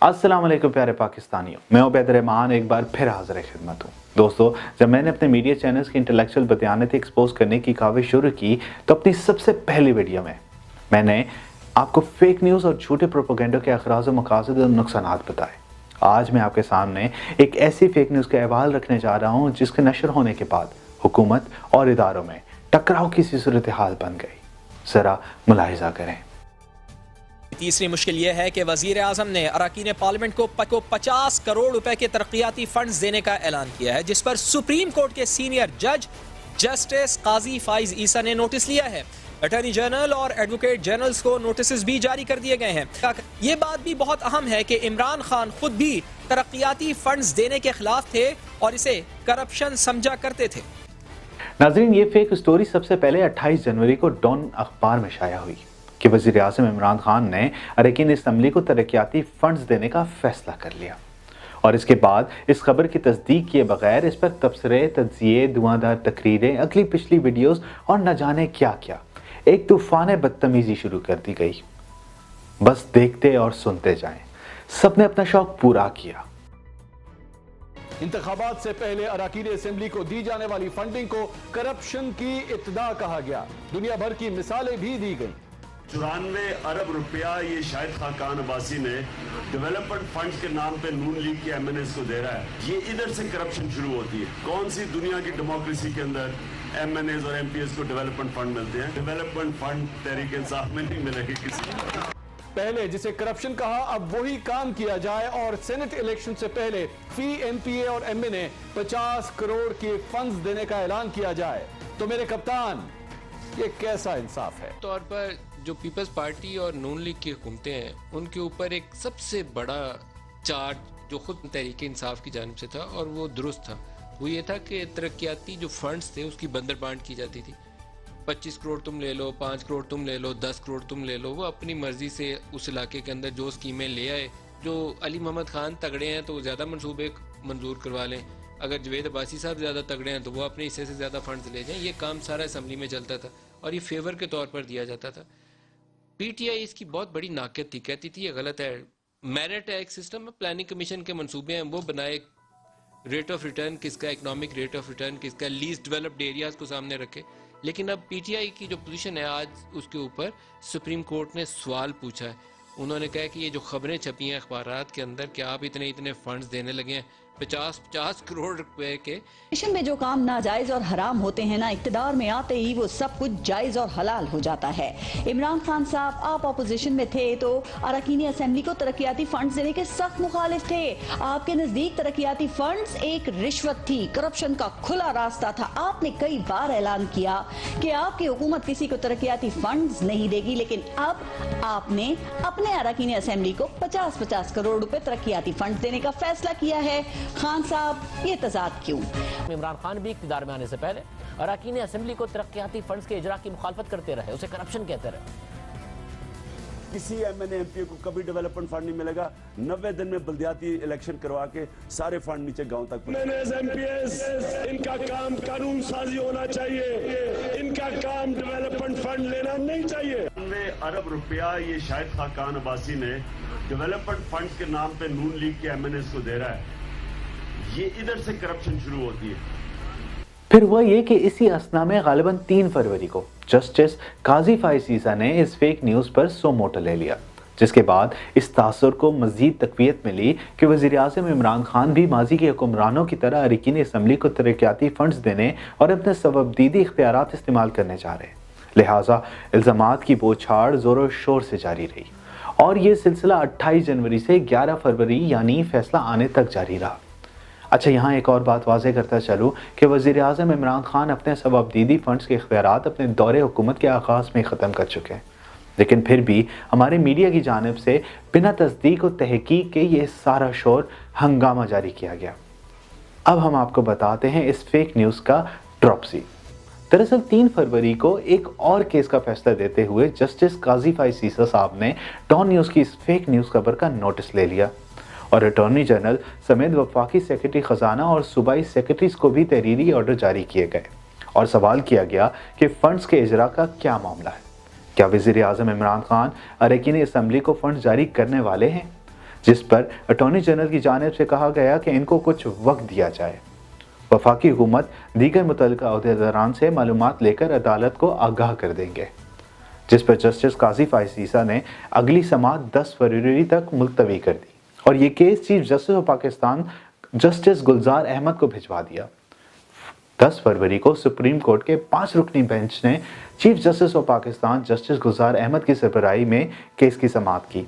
अस्सलाम वालेकुम प्यारे पाकिस्तानियों, मैं उबैद रहमान एक बार फिर हाज़िर खिदमत हूँ। दोस्तों, जब मैंने अपने मीडिया चैनल्स की इंटेलेक्चुअल बयानियत एक्सपोज करने की काविश शुरू की तो अपनी सबसे पहली वीडियो में मैंने आपको फेक न्यूज़ और झूठे प्रोपेगेंडा के अखराज और मकासद और नुकसानात बताए। आज मैं आपके सामने एक ऐसी फेक न्यूज़ का अहवाल रखने जा रहा हूँ जिसके नशर होने के बाद हुकूमत और इदारों में टकराव की सी सूरत हाल बन गई। ज़रा मुलाहिजा करें। तीसरी मुश्किल यह है कि वज़ीर आज़म ने अरकान पार्लियामेंट को 50 करोड़ रुपए के तरक्याती फंड्स देने का ऐलान किया है, जिस पर सुप्रीम कोर्ट के सीनियर जज जस्टिस काजी फाइज ईसा ने नोटिस लिया है। अटॉर्नी जनरल और एडवोकेट जनरल्स को नोटिस भी जारी कर दिए गए हैं। ये बात भी बहुत अहम है कि इमरान खान खुद भी तरक्याती फंड्स देने के खिलाफ थे और इसे करप्शन समझा करते थे। नाज़रीन, ये फेक स्टोरी सबसे पहले 28 जनवरी को डॉन अखबार में शाया हुई कि वज़ीर आज़म इमरान खान ने अरकान असम्बली को तरक्याती फंड्स देने का फैसला कर लिया और इसके बाद इस खबर की तस्दीक किए बगैर इस पर तबसरे, तज्जिए, धुआंधार तकरीरें, अगली पिछली वीडियोस और न जाने क्या क्या एक तूफान बदतमीजी शुरू कर दी गई। बस देखते और सुनते जाएं। सबने अपना शौक पूरा किया। इंतखाबात से पहले अरकान असेंबली को दी जाने वाली फंडिंग को करप्शन की इब्तिदा कहा गया। दुनिया भर की मिसालें भी दी गई। 94 अरब रुपया ये शाहिद खाकान अब्बासी ने डेवलपमेंट फंड के नाम पे नून लीग के एमएनएस को दे रहा है। ये इधर से करप्शन शुरू होती है। कौन सी दुनिया की डेमोक्रेसी के अंदर एमएनएस और एमपीएस को डेवलपमेंट फंड मिलते हैं? डेवलपमेंट फंड तहरीक इंसाफ में नहीं मिलेगी किसी को। पहले जिसे करप्शन कहा, अब वही काम किया जाए और सेनेट इलेक्शन से पहले फी एमपीए और एमएनए 50 करोड़ के फंड्स देने का ऐलान किया जाए। तो मेरे कप्तान, ये कैसा इंसाफ है? तौर पर जो पीपल्स पार्टी और नून लीग की हुकूमतें हैं, उनके ऊपर एक सबसे बड़ा चार्ज जो खुद तहरीक इंसाफ की जानिब से था और वो दुरुस्त था, वो ये था कि तरक्याती जो फंड्स थे उसकी बंदरबांट की जाती थी। 25 करोड़ तुम ले लो, 5 करोड़ तुम ले लो, 10 करोड़ तुम ले लो। वो अपनी मर्जी से उस इलाके के अंदर जो स्कीमें ले आए। जो अली मोहम्मद खान तगड़े हैं तो ज़्यादा मनसूबे मंजूर करवा लें, अगर जवेद अब्बासी साहब ज़्यादा तगड़े हैं तो वो अपने हिस्से से ज़्यादा फंड्स ले जाएं। ये काम सारा असम्बली में चलता था और ये फेवर के तौर पर दिया जाता था। पीटीआई इसकी बहुत बड़ी नाक़द थी, कहती थी ये गलत है। मेरिट है एक सिस्टम में, प्लानिंग कमीशन के मंसूबे हैं, वो बनाए, रेट ऑफ रिटर्न किसका, इकोनॉमिक रेट ऑफ रिटर्न किसका, लीस्ट डेवलप्ड एरियाज को सामने रखे। लेकिन अब पीटीआई की जो पोजीशन है आज, उसके ऊपर सुप्रीम कोर्ट ने सवाल पूछा है। उन्होंने कहा कि ये जो खबरें छपी हैं अखबारात के अंदर कि आप इतने फंड्स देने लगे हैं 50 करोड़ रुपए के। देश में जो काम नाजायज और हराम होते हैं ना, इक्तदार में आते ही वो सब कुछ जायज और हलाल हो जाता है। इमरान खान साहब, आप अपोजिशन में थे तो अरकान असेंबली को तरक्याती फंड्स देने के सख्त मुखालिफ थे। आपके नजदीक तरक्याती फंड्स एक रिश्वत थी, करप्शन का खुला रास्ता था। आपने कई बार ऐलान किया कि आपकी हुकूमत किसी को तरक्याती फंड्स नहीं देगी, लेकिन अब आपने अपने अरकान असेंबली को 50 करोड़ रुपए तरक्याती फंड देने का फैसला किया है। खान साहब, ये तजाद क्यों? इमरान खान भी इक़्तिदार में आने से पहले अरकान असेंबली को तरक्याती फंड्स के इजरा की मुखालफत करते रहे, उसे करप्शन कहते रहे। किसी एमएनए एमपीए को कभी डेवलपमेंट फंड नहीं मिलेगा। 90 दिन में बल्दियाती इलेक्शन करवा के सारे फंड नीचे गांव तक एमपीएस, इनका काम कानून साजी होना चाहिए, इनका काम डेवलपमेंट फंड लेना नहीं चाहिए। 90 अरब रुपया ये शाहिद खाकान अब्बासी ने डेवलपमेंट फंड के नाम पे नून लीग के एमएनएस को दे रहा है। ये इधर से करप्शन शुरू होती है। फिर हुआ ये कि इसी असना में गालिबन 3 फरवरी को जस्टिस काजी फाइज ईसा ने इस फेक न्यूज़ पर सो मोटो ले लिया, जिसके बाद इस तासुर को मज़ीद तक़वियत मिली कि वज़ीर आज़म इमरान खान भी माजी के हुक्मरानों की तरह अरकान असम्बली को तरक्याती फंड्स देने और अपने सबबदीदी इख्तियारात इस्तेमाल करने जा रहे। लिहाजा इल्ज़ामात की बौछार ज़ोर शोर से जारी रही और ये सिलसिला 28 जनवरी से 11 फरवरी यानी फैसला आने तक जारी रहा। अच्छा, यहाँ एक और बात वाज़ेह करता चलूँ कि वज़ीर आज़म इमरान खान अपने सबबदीदी फंड्स के इख्तियारात अपने दौरे हुकूमत के आगाज़ में ख़त्म कर चुके हैं, लेकिन फिर भी हमारे मीडिया की जानिब से बिना तस्दीक और तहकीक के ये सारा शोर हंगामा जारी किया गया। अब हम आपको बताते हैं इस फेक न्यूज़ का ड्रॉपसी। दरअसल 3 फरवरी को एक और केस का फैसला देते हुए जस्टिस काजी फाइज ईसा साहब ने डॉन न्यूज़ की इस फेक न्यूज़ खबर का नोटिस ले लिया और अटॉर्नी जनरल समेत वफाकी सेक्रेटरी ख़जाना और सूबाई सेक्रेटरीज को भी तहरीरी ऑर्डर जारी किए गए और सवाल किया गया कि फ़ंड्स के इजरा का क्या मामला है। क्या वज़ीर आज़म इमरान खान अरकान असम्बली को फंड जारी करने वाले हैं? जिस पर अटॉर्नी जनरल की जानिब से कहा गया कि इनको कुछ वक्त दिया जाए। वफाकी हुकूमत दीगर मुतल्लिका अहदेदारान से मालूमात लेकर अदालत को आगाह कर देंगे, जिस पर जस्टिस काजी फाइज ईसा ने अगली समाअत 10 फरवरी तक मुलतवी कर दी और ये case chief justice of Pakistan justice Gulzar Ahmad को भिजवा दिया। 10 फरवरी को सुप्रीम कोर्ट के 5 रुकनी बेंच ने chief justice of Pakistan justice Gulzar Ahmad की सरबराही में केस की समाअत की।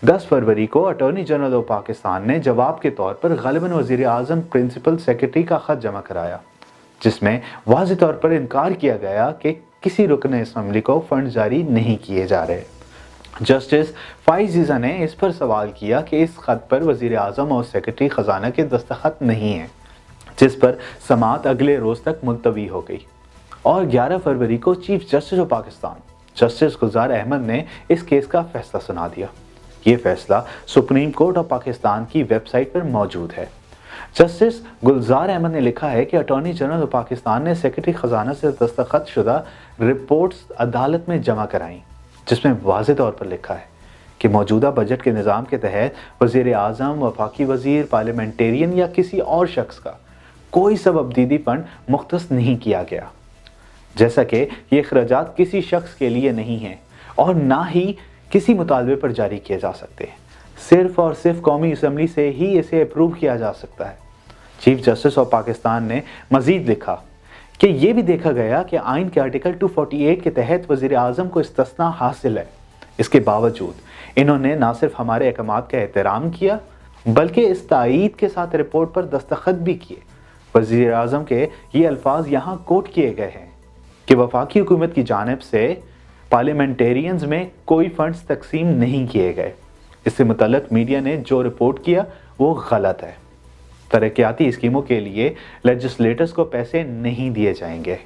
10 फरवरी को अटॉर्नी जनरल ऑफ पाकिस्तान ने जवाब के तौर पर गालिबन वज़ीर आज़म प्रिंसिपल सेक्रेटरी का खत जमा कराया, जिसमें वाज़ेह तौर पर इनकार किया गया कि किसी रुकन असम्बली को फंड जारी नहीं किए जा रहे। जस्टिस फाइज ईसा ने इस पर सवाल किया कि इस खत पर वज़ीर आज़म और सेक्रेटरी ख़जाना के दस्तखत नहीं हैं, जिस पर समाअत अगले रोज़ तक मुलतवी हो गई और 11 फरवरी को chief justice of Pakistan justice Gulzar Ahmad ने इस केस का फैसला सुना दिया। ये फैसला सुप्रीम कोर्ट ऑफ पाकिस्तान की वेबसाइट पर मौजूद है। जस्टिस गुलजार अहमद ने लिखा है कि अटॉर्नी जनरल ऑफ पाकिस्तान ने सेक्रेटरी ख़जाना से दस्तखत शुदा रिपोर्ट्स अदालत में जमा कराई, जिसमें वाज़ेह तौर पर लिखा है कि मौजूदा बजट के निज़ाम के तहत वज़ीर आज़म, वफाकी वज़ीर, पार्लियामेंटेरियन या किसी और शख्स का कोई सबअबदीदी फंड मुख्तस नहीं किया गया, जैसा कि ये अखराजात किसी शख्स के लिए नहीं हैं और ना ही किसी मुतालबे पर जारी किए जा सकते हैं। सिर्फ और सिर्फ कौमी असम्बली से ही इसे अप्रूव किया जा सकता है। चीफ जस्टिस ऑफ पाकिस्तान ने मजीद लिखा कि यह भी देखा गया कि आइन के आर्टिकल 248 के तहत वज़ीर आज़म को इस्तिस्ना हासिल है। इसके बावजूद इन्होंने न सिर्फ हमारे अहकामात का एहतराम किया बल्कि इस तायीद के साथ रिपोर्ट पर दस्तखत भी किए। वज़ीर आज़म के ये अल्फाज यहाँ कोट किए गए हैं कि वफाकी हुकूमत की जानिब से पार्लियामेंटेरियंस में कोई फंड्स तकसीम नहीं किए गए। इससे मुतल्लिक मीडिया ने जो रिपोर्ट किया वो गलत है। तरक्याती स्कीमों के लिए लेजिस्लेटर्स को पैसे नहीं दिए जाएंगे।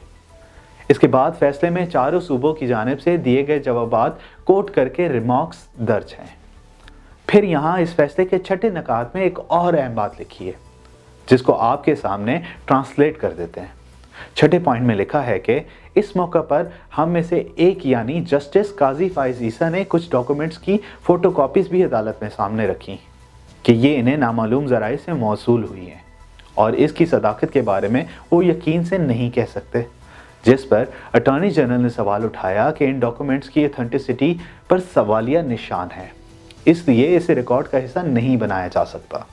इसके बाद फैसले में चारों सूबों की जानिब से दिए गए जवाबात कोट करके रिमार्क्स दर्ज हैं। फिर यहाँ इस फैसले के छठे नकात में एक और अहम बात लिखी है, जिसको आपके सामने ट्रांसलेट कर देते हैं। छठे पॉइंट में लिखा है कि इस मौका पर हम में से एक यानी जस्टिस काजी फाइज ईसा ने कुछ डॉक्यूमेंट्स की फोटोकॉपीज भी अदालत में सामने रखी कि ये इन्हें नामालूम ज़राए से मौसूल हुई हैं और इसकी सदाकत के बारे में वो यकीन से नहीं कह सकते, जिस पर अटॉर्नी जनरल ने सवाल उठाया कि इन डॉक्यूमेंट्स की ऑथेंटिसिटी पर सवालिया निशान है, इसलिए इसे रिकॉर्ड का हिस्सा नहीं बनाया जा सकता।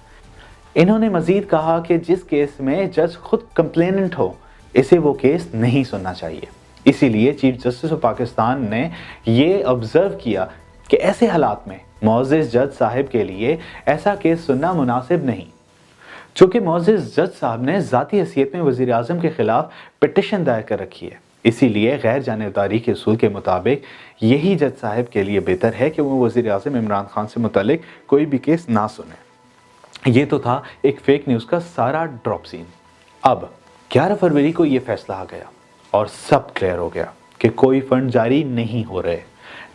इन्होंने मजीद कहा कि जिस केस में जज खुद कंप्लेनेंट हो इसे वो केस नहीं सुनना चाहिए। इसीलिए चीफ जस्टिस ऑफ पाकिस्तान ने ये ऑब्जर्व किया कि ऐसे हालात में मुअज़्ज़िज़ जज साहिब के लिए ऐसा केस सुनना मुनासिब नहीं, चूँकि मुअज़्ज़िज़ जज साहब ने ज़ाती हैसियत में वज़ीर आज़म के खिलाफ पिटिशन दायर कर रखी है। इसीलिए गैर जानिबदारी के उसूल के मुताबिक यही जज साहिब के लिए बेहतर है कि वो वज़ीर आज़म इमरान खान से मुतल्लिक कोई भी केस ना सुने। ये तो था एक फेक न्यूज़ का सारा ड्रॉप सीन। अब 11 फरवरी को ये फैसला आ गया और सब क्लियर हो गया कि कोई फंड जारी नहीं हो रहे,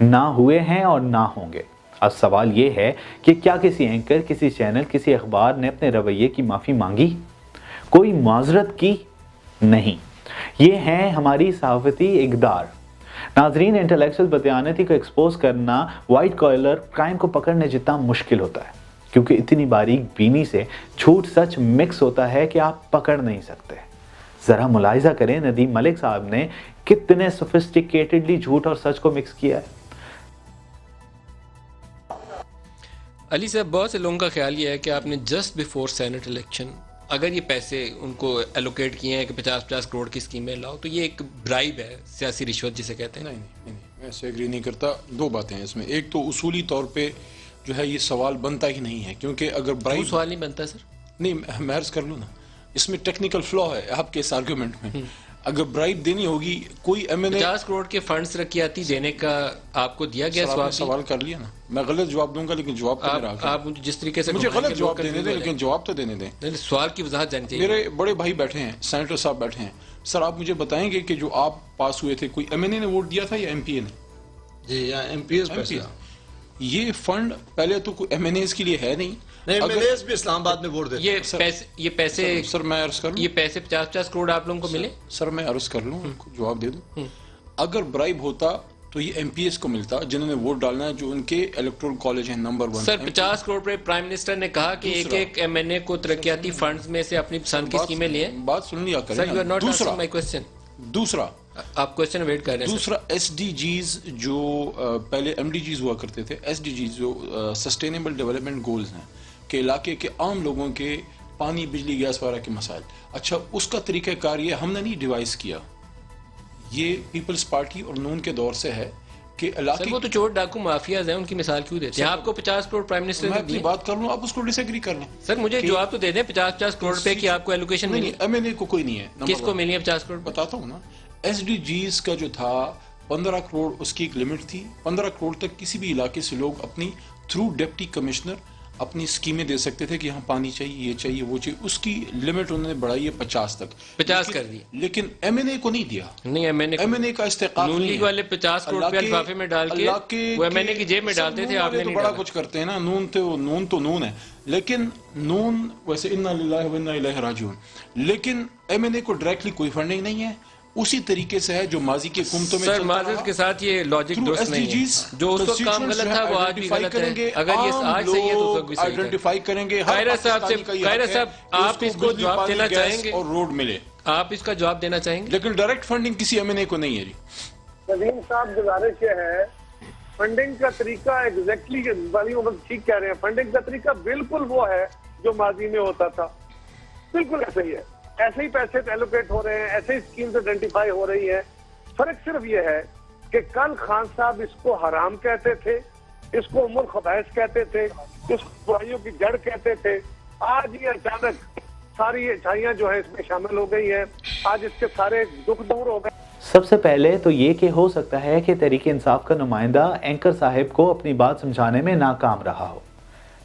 ना हुए हैं और ना होंगे। अब सवाल ये है कि क्या किसी एंकर, किसी चैनल, किसी अखबार ने अपने रवैये की माफ़ी मांगी? कोई माजरत की? नहीं। ये हैं हमारी सहाफ़ती इक़दार। नाज़रीन, इंटेलेक्चुअल बदयानती को एक्सपोज करना वाइट कॉलर क्राइम को पकड़ने जितना मुश्किल होता है, क्योंकि इतनी बारीक बीनी से झूठ सच मिक्स होता है कि आप पकड़ नहीं सकते। ज़रा मुलाहिज़ा करें नदीम मलिक साहब ने कितने सोफिस्टिकेटेडली झूठ और सच को मिक्स किया है। अली साहब, बहुत से लोगों का ख्याल ये है कि आपने जस्ट बिफोर सेनेट इलेक्शन अगर ये पैसे उनको एलोकेट किए हैं कि 50-50 करोड़ की स्कीमें लाओ, तो ये एक ब्राइब है, सियासी रिश्वत जिसे कहते हैं। नहीं, मैं ऐसे एग्री नहीं करता। दो बातें हैं इसमें। एक तो उसूली तौर पे जो है ये सवाल बनता ही नहीं है, क्योंकि अगर ब्राइब सवाल नहीं बनता सर। नहीं, मैं अर्ज कर लूँ ना, इसमें टेक्निकल फ्लॉ है आपके इस आर्गूमेंट में। अगर ब्राइब देनी होगी, कोई एमएनए 50 करोड़ के फंड्स रकियाती देने का आपको दिया गया सवाल कर लिया ना। मैं गलत जवाब दूंगा, लेकिन जवाब तो मेरा आप मुझे जिस तरीके से मुझे गलत जवाब देने दें, लेकिन जवाब तो देने दें। सवाल की वजाहत जाननी चाहिए। मेरे बड़े भाई बैठे हैं, सेनेटर साहब बैठे हैं। सर, आप मुझे बताएंगे कि जो आप पास हुए थे, कोई एमएनए ने वोट दिया था या एमपीए ने? जी, या एमपीएस पैसा। ये फंड पहले तो कोई एमएनएस के लिए है नहीं। एमएनएस भी इस्लामाबाद में वोट देते हैं। ये पैसे सर मैं अर्ज कर लूं, ये पैसे 50-50 करोड़ आप लोगों को मिले? सर मैं अर्ज कर लूं, जवाब दे दूं। अगर ब्राइब होता تو یہ ایم پی ایس کو ملتا جنہوں نے ووٹ ڈالنا ہے, جو ان کے الیکٹورل کالج ہیں نمبر 1. سر 50 کروڑ پر پرائم منسٹر نے کہا کہ ایک ایک ایم این اے کو ترقیاتی فنڈز میں سے اپنی پسند کی اسکیمیں لیں. بات سن لیا کریں. Sir you are not answering my question. دوسرا آپ کوسچن ویٹ کر رہے ہیں. دوسرا ایس ڈی جیز جو پہلے ایم ڈی جیز ہوا کرتے تھے, ایس ڈی جیز جو سسٹینیبل ڈیولپمنٹ گولز ہیں کہ علاقے کے عام لوگوں کے پانی, بجلی, گیس وغیرہ کے مسائل. اچھا اس کا طریقہ کار یہ ہم نے نہیں ڈیوائز کیا, یہ پیپلز پارٹی اور نون کے دور سے ہے کہ علاقے. سر وہ تو چور ڈاکو مافیاز ہیں, ان کی مثال کیوں دیتے ہیں؟ آپ کو 50 کروڑ پرائم منسٹر میں اپنی بات کر لوں, آپ اس کو ڈس ایگری کر لیں. سر مجھے جواب تو دے دیں 50 کروڑ روپے کی آپ کو ایلوکیشن ملی. ایم این اے کو کوئی نہیں ہے. کس کو ملی ہے 50 کروڑ؟ بتاتا ہوں نا. ایس ڈی جیز کا جو تھا 15 کروڑ اس کی ایک لمٹ تھی. 15 کروڑ تک کسی بھی علاقے سے لوگ اپنی تھرو ڈپٹی کمشنر اپنی اسکیمیں دے سکتے تھے کہ یہاں پانی چاہیے, یہ چاہیے, وہ چاہیے. اس کی لمٹ انہوں نے بڑھائی ہے 50 تک. 50 کر دی. لیکن ایم این اے کو نہیں دیا. نہیں ایم این اے کا استحقاق نون لیگ والے 50 کروڑ روپے لفافے میں ڈال کے وہ ایم این اے کی جیب میں ڈالتے تھے. آپ نے تو بڑا کچھ کرتے ہیں نا. نون تو نون ہے, لیکن نون ویسے انا للہ و انا الیہ راجعون. لیکن ایم این اے کو ڈائریکٹلی کوئی فنڈنگ نہیں ہے. اسی طریقے سے ہے جو ماضی کے حکومتوں میں. سر معذرت کے ساتھ یہ لاجک درست نہیں ہے. جو اس وقت کام غلط تھا وہ آج بھی غلط ہے. اگر یہ آج صحیح ہے تو اس وقت بھی صحیح ہے. آئیڈینٹیفائی کریں گے. قاہرہ صاحب آپ اس کو جواب دینا چاہیں گے اور روڈ ملے. آپ اس کا جواب دینا چاہیں گے. لیکن ڈائریکٹ فنڈنگ کسی ایم این اے کو نہیں ہے. جی ندیم صاحب گزارش یہ ہے, فنڈنگ کا طریقہ ایگزیکٹلی والی عمر ٹھیک کہہ رہے ہیں. فنڈنگ کا طریقہ بالکل وہ ہے جو ماضی میں ہوتا تھا, بالکل ایسا ہی ہے. ایسے ہی پیسے ایلوکیٹ ہو رہے ہیں, ایسے ہی اسکیمز آئیڈینٹیفائی ہو رہی ہیں. فرق صرف یہ ہے کہ کل خان صاحب اس کو حرام کہتے تھے, اس کو ام الخبائث کہتے تھے, اس کو برائیوں کی جڑ کہتے تھے. آج یہ اچانک ساری اچھائیاں جو ہیں اس میں شامل ہو گئی ہیں. آج اس کے سارے دکھ دور ہو گئے. سب سے پہلے تو یہ کہ ہو سکتا ہے کہ تحریک انصاف کا نمائندہ اینکر صاحب کو اپنی بات سمجھانے میں ناکام رہا ہو,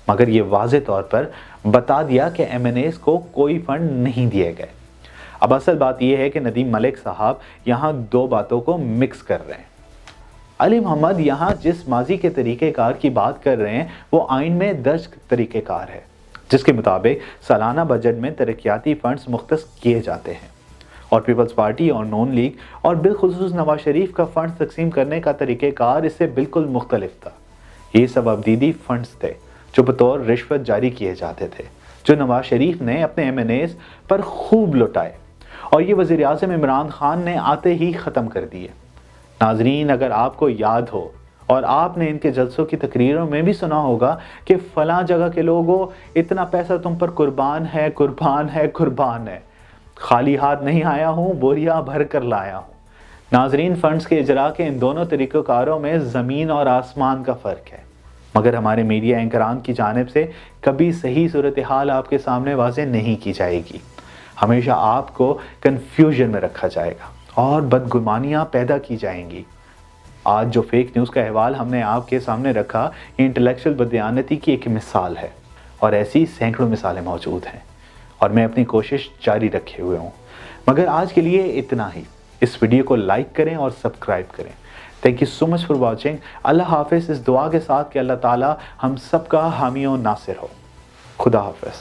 مگر یہ واضح طور پر بتا دیا کہ ایم این ایز کو کوئی فنڈ نہیں دیے گئے. اب اصل بات یہ ہے کہ ندیم ملک صاحب یہاں دو باتوں کو مکس کر رہے ہیں. علی محمد یہاں جس ماضی کے طریقہ کار کی بات کر رہے ہیں وہ آئین میں درج طریقہ کار ہے, جس کے مطابق سالانہ بجٹ میں ترقیاتی فنڈز مختص کیے جاتے ہیں, اور پیپلز پارٹی اور نون لیگ اور بالخصوص نواز شریف کا فنڈز تقسیم کرنے کا طریقہ کار اس سے بالکل مختلف تھا. یہ سب ابدیدی فنڈز تھے جو بطور رشوت جاری کیے جاتے تھے, جو نواز شریف نے اپنے ایم این ایز پر خوب لٹائے, اور یہ وزیر اعظم عمران خان نے آتے ہی ختم کر دیے. ناظرین, اگر آپ کو یاد ہو اور آپ نے ان کے جلسوں کی تقریروں میں بھی سنا ہوگا کہ فلاں جگہ کے لوگوں اتنا پیسہ تم پر قربان ہے, قربان ہے, قربان ہے, خالی ہاتھ نہیں آیا ہوں, بوریا بھر کر لایا ہوں. ناظرین, فنڈز کے اجرا کے ان دونوں طریقہ کاروں میں زمین اور آسمان کا فرق ہے, مگر ہمارے میڈیا اینکران کی جانب سے کبھی صحیح صورتحال آپ کے سامنے واضح نہیں کی جائے گی. ہمیشہ آپ کو کنفیوژن میں رکھا جائے گا اور بدگمانیاں پیدا کی جائیں گی. آج جو فیک نیوز کا احوال ہم نے آپ کے سامنے رکھا, یہ انٹلیکچوئل بددیانتی کی ایک مثال ہے, اور ایسی سینکڑوں مثالیں موجود ہیں, اور میں اپنی کوشش جاری رکھے ہوئے ہوں. مگر آج کے لیے اتنا ہی. اس ویڈیو کو لائک کریں اور سبسکرائب کریں. Thank you so much for watching. اللہ حافظ, اس دعا کے ساتھ کہ اللہ تعالی ہم سب کا حامی و ناصر ہو. خدا حافظ.